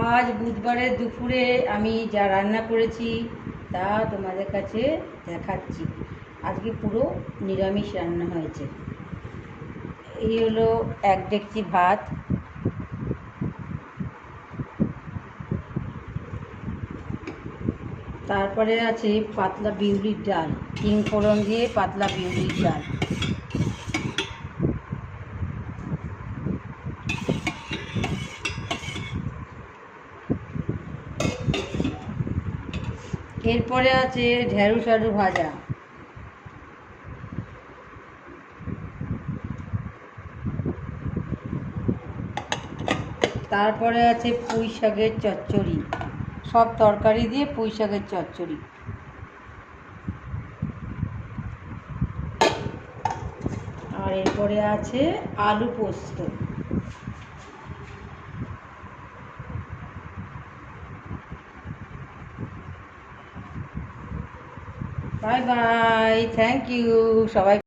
আজ বুধবারের দুপুরে আমি যা রান্না করেছি তা তোমাদের কাছে দেখাচ্ছি। আজকে পুরো নিরামিষ রান্না হয়েছে। এই হলো 1 ডেকচি ভাত, তারপরে আছে পাতলা বিউলির ডাল, 3 ফোড়ন দিয়ে পাতলা বিউলির ডাল। এরপরে আছে ঢেঁড়স আলু ভাজা। তারপরে আছে পুঁই শাকের চচ্চড়ি, সব তরকারি দিয়ে পুঁই শাকের চচ্চড়ি। আর এরপরে আছে আলু পোস্ত। বাই বাই, থ্যাংক ইউ সবাই।